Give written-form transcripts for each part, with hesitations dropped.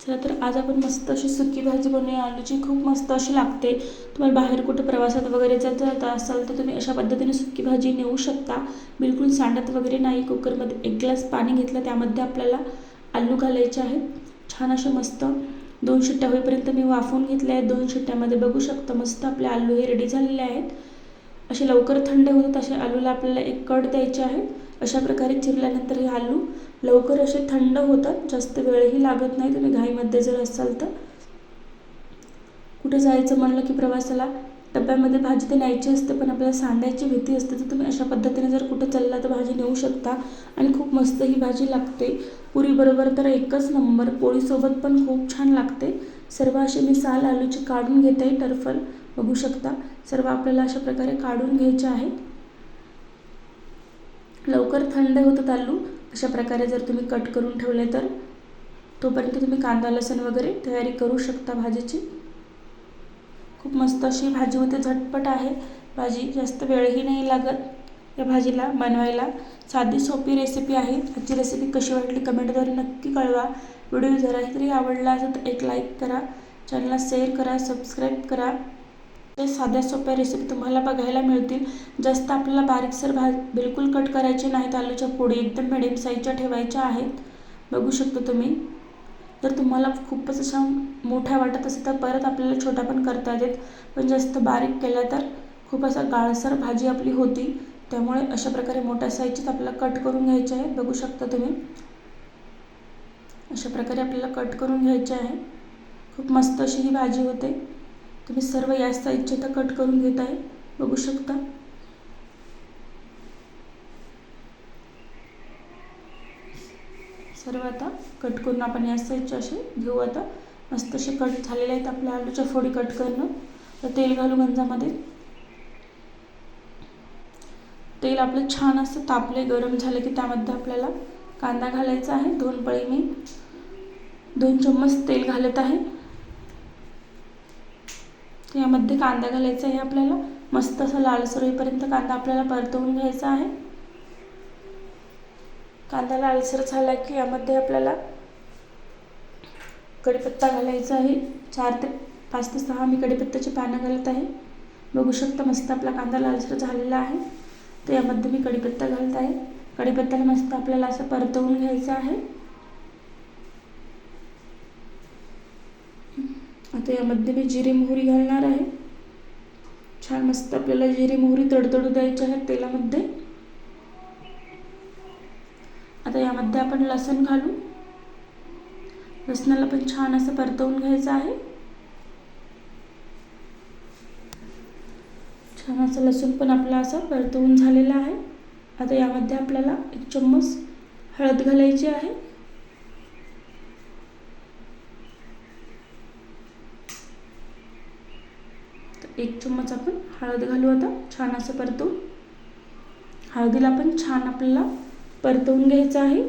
चला तर आज आपण मस्त अशी सुकी भाजी बनवूया आलूची. खूप मस्त अशी लागते. तुम्हाला बाहेर कुठं प्रवासात वगैरे जर जात असाल तर तुम्ही अशा पद्धतीने सुकी भाजी नेऊ शकता. बिलकुल सांडत वगैरे नाही. कुकरमध्ये 1 ग्लास पाणी घेतलं, त्यामध्ये आपल्याला आलू घालायचे आहेत. छान असे मस्त 2 शिट्ट्या होईपर्यंत मी वाफवून घेतले आहेत. 2 शिट्ट्यामध्ये बघू शकता मस्त आपले आलू हे रेडी झालेले आहेत. असे लवकर थंड होतात अशा आलूला आपल्याला एक कट द्यायचे आहे. अशा प्रकारे चिरल्यानंतर हे आलू लवकर असे थंड होतात, जास्त वेळही लागत नाही. तुम्ही घाईमध्ये जर असाल तर कुठे जायचं म्हणलं की प्रवासाला डब्यामध्ये भाजी तर न्यायची असते, पण आपल्याला सांडायची भीती असते. तर तुम्ही अशा पद्धतीने जर कुठे चालला तर भाजी नेऊ शकता आणि खूप मस्त ही भाजी लागते. पुरीबरोबर तर एकच नंबर, पोळीसोबत पण खूप छान लागते. सर्व असे मी साल आलूची काढून घेते. टरफल बघू शकता सर्व आपल्याला अशा प्रकारे काढून घ्यायचे आहेत. लवकर थंड होतात आलू. अशा प्रकारे जर तुम्ही कट करून ठेवले तर तोपर्यंत तुम्ही कांदा लसूण वगैरे तयारी करू शकता भाजीची. खूप मस्त अशी भाजी होते, झटपट आहे भाजी, जास्त वेळही नाही लागत या भाजीला बनवायला. साधी सोपी रेसिपी आहे. आजची रेसिपी कशी वाटली कमेंटद्वारे नक्की कळवा. व्हिडिओ जराही तरी आवडला असेल तर एक लाईक करा, चॅनलला शेअर करा, सबस्क्राईब करा. साध्या सोप्या रेसिपी तुम्हाला बघायला मिळतील. जास्त आपल्याला बारीकसर बिलकुल कट करायचे नाहीत. आलूच्या फोडी एकदम मिडियम साईजच्या ठेवायच्या आहेत. बघू शकता तुम्ही. जर तुम्हाला खूपच अशा मोठ्या वाटत असेल तर परत आपल्याला छोटा पण करता येतात, पण जास्त बारीक केला तर खूप असा गाळसर भाजी आपली होती. त्यामुळे अशा प्रकारे मोठ्या साईजचीच आपल्याला कट करून घ्यायचे आहे. बघू शकता तुम्ही अशा प्रकारे आपल्याला कट करून घ्यायचे आहे. खूप मस्त अशी ही भाजी होते. तुम्ही सर्व या साईजचे तर कट करून घेत आहे. बघू शकता सर्व आता कट करून आपण या साईजचे असे घेऊ. आता मस्त असे कट झालेले आहेत आपल्या आलूच्या फोडी कट करणं. तर तेल घालू गंजामध्ये. तेल आपलं छान असं तापले, गरम झाले की त्यामध्ये आपल्याला कांदा घालायचा आहे. 2 पळी मी 2 चम्मच तेल घालत आहे. यामध्ये कांदा घालायचा आहे आपल्याला. मस्त असा लालसर होईपर्यंत कांदा आपल्याला परतवून घ्यायचा आहे. कांदा लालसर झाला की यामध्ये आपल्याला कढीपत्ता घालायचा आहे. 5 ते 6 मी कढीपत्त्याची पानं घालत आहे. बघू शकता मस्त आपला कांदा लालसर झालेला आहे. तर यामध्ये मी कढीपत्ता घालत आहे. कढीपत्त्याला मस्त आपल्याला असं परतवून घ्यायचं आहे. आता यामध्ये मी जिरे मोहरी घालणार आहे. छान मस्त आपल्याला जिरे मोहरी तडतडू द्यायचे आहेत तेलामध्ये. आता यामध्ये आपण लसूण घालू. लसणाला पण छान असं परतवून घ्यायचं आहे. छान असं लसूण पण आपला असं परतवून झालेला आहे. आता यामध्ये आपल्याला 1 चम्मच हळद घालायची आहे. तर 1 चम्मच आपण हळद घालू. आता छान असं परतवून हळदीला पण छान आपल्याला परतवून घ्यायचं आहे.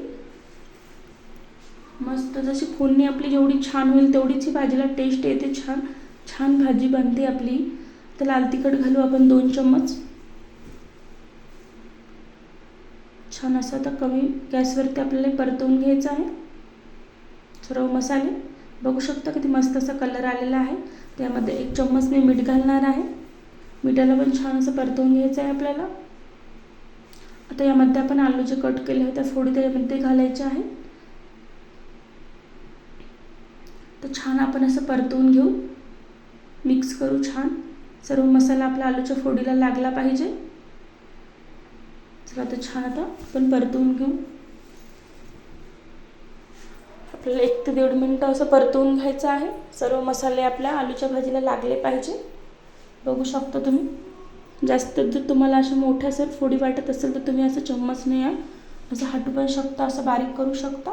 मस्त जशी फोडणी आपली जेवढी छान होईल तेवढीच ही भाजीला टेस्ट येते. छान छान भाजी बनते आपली. तर लाल तिखट घालू आपण 2 चम्मच. छान असं आता कमी गॅसवरती आपल्याला परतवून घ्यायचं आहे सर्व मसाले. बघू शकता किती मस्त असा कलर आलेला आहे. त्यामध्ये 1 चम्मच मी मीठ घालणार आहे. मिठाला पण छान असं परतवून घ्यायचं आहे आपल्याला. आता यामध्ये आपण आलू जे कट केले होते त्या फोडी त्यामध्ये घालायचे आहे. तर छान आपण असं परतवून घेऊ, मिक्स करू. छान सर्व मसाला आपल्या आलूच्या फोडीला लागला पाहिजे. चला तर छान आता आपण परतवून घेऊ. आपल्याला 1 ते 1.5 मिनिटं असं परतवून घ्यायचं आहे. सर्व मसाले आपल्या आलूच्या भाजीला लागले पाहिजे. बघू शकता तुम्ही. जास्त जर तुम्हाला अशा मोठ्या सर फोडी वाटत असेल तर तुम्ही असं चम्मचने या असं हटू पण शकता, असं बारीक करू शकता.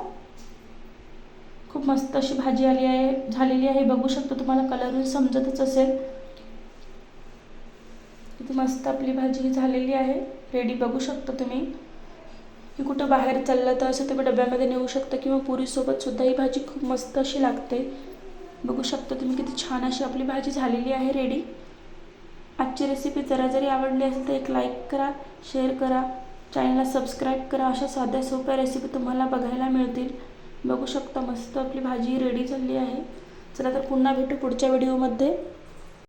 खूप मस्त अशी भाजी झालेली आहे. बघू शकता तुम्हाला कलरही समजतच असेल किती मस्त आपली भाजी झालेली आहे रेडी. बघू शकता तुम्ही की कुठं बाहेर चाललं तर असं तुम्ही डब्यामध्ये नेऊ शकता किंवा पुरीसोबत सुद्धा ही भाजी खूप मस्त अशी लागते. बघू शकता तुम्ही किती छान अशी आपली भाजी झालेली आहे रेडी. आजची रेसिपी जरी आवडली असेल तर एक लाईक करा, शेअर करा, चॅनलला सबस्क्राईब करा. अशा साध्या सोप्या रेसिपी तुम्हाला बघायला मिळतील. बघू शकता मस्त आपली भाजी रेडी झाली आहे. चला तर पुन्हा भेटू पुढच्या व्हिडिओमध्ये.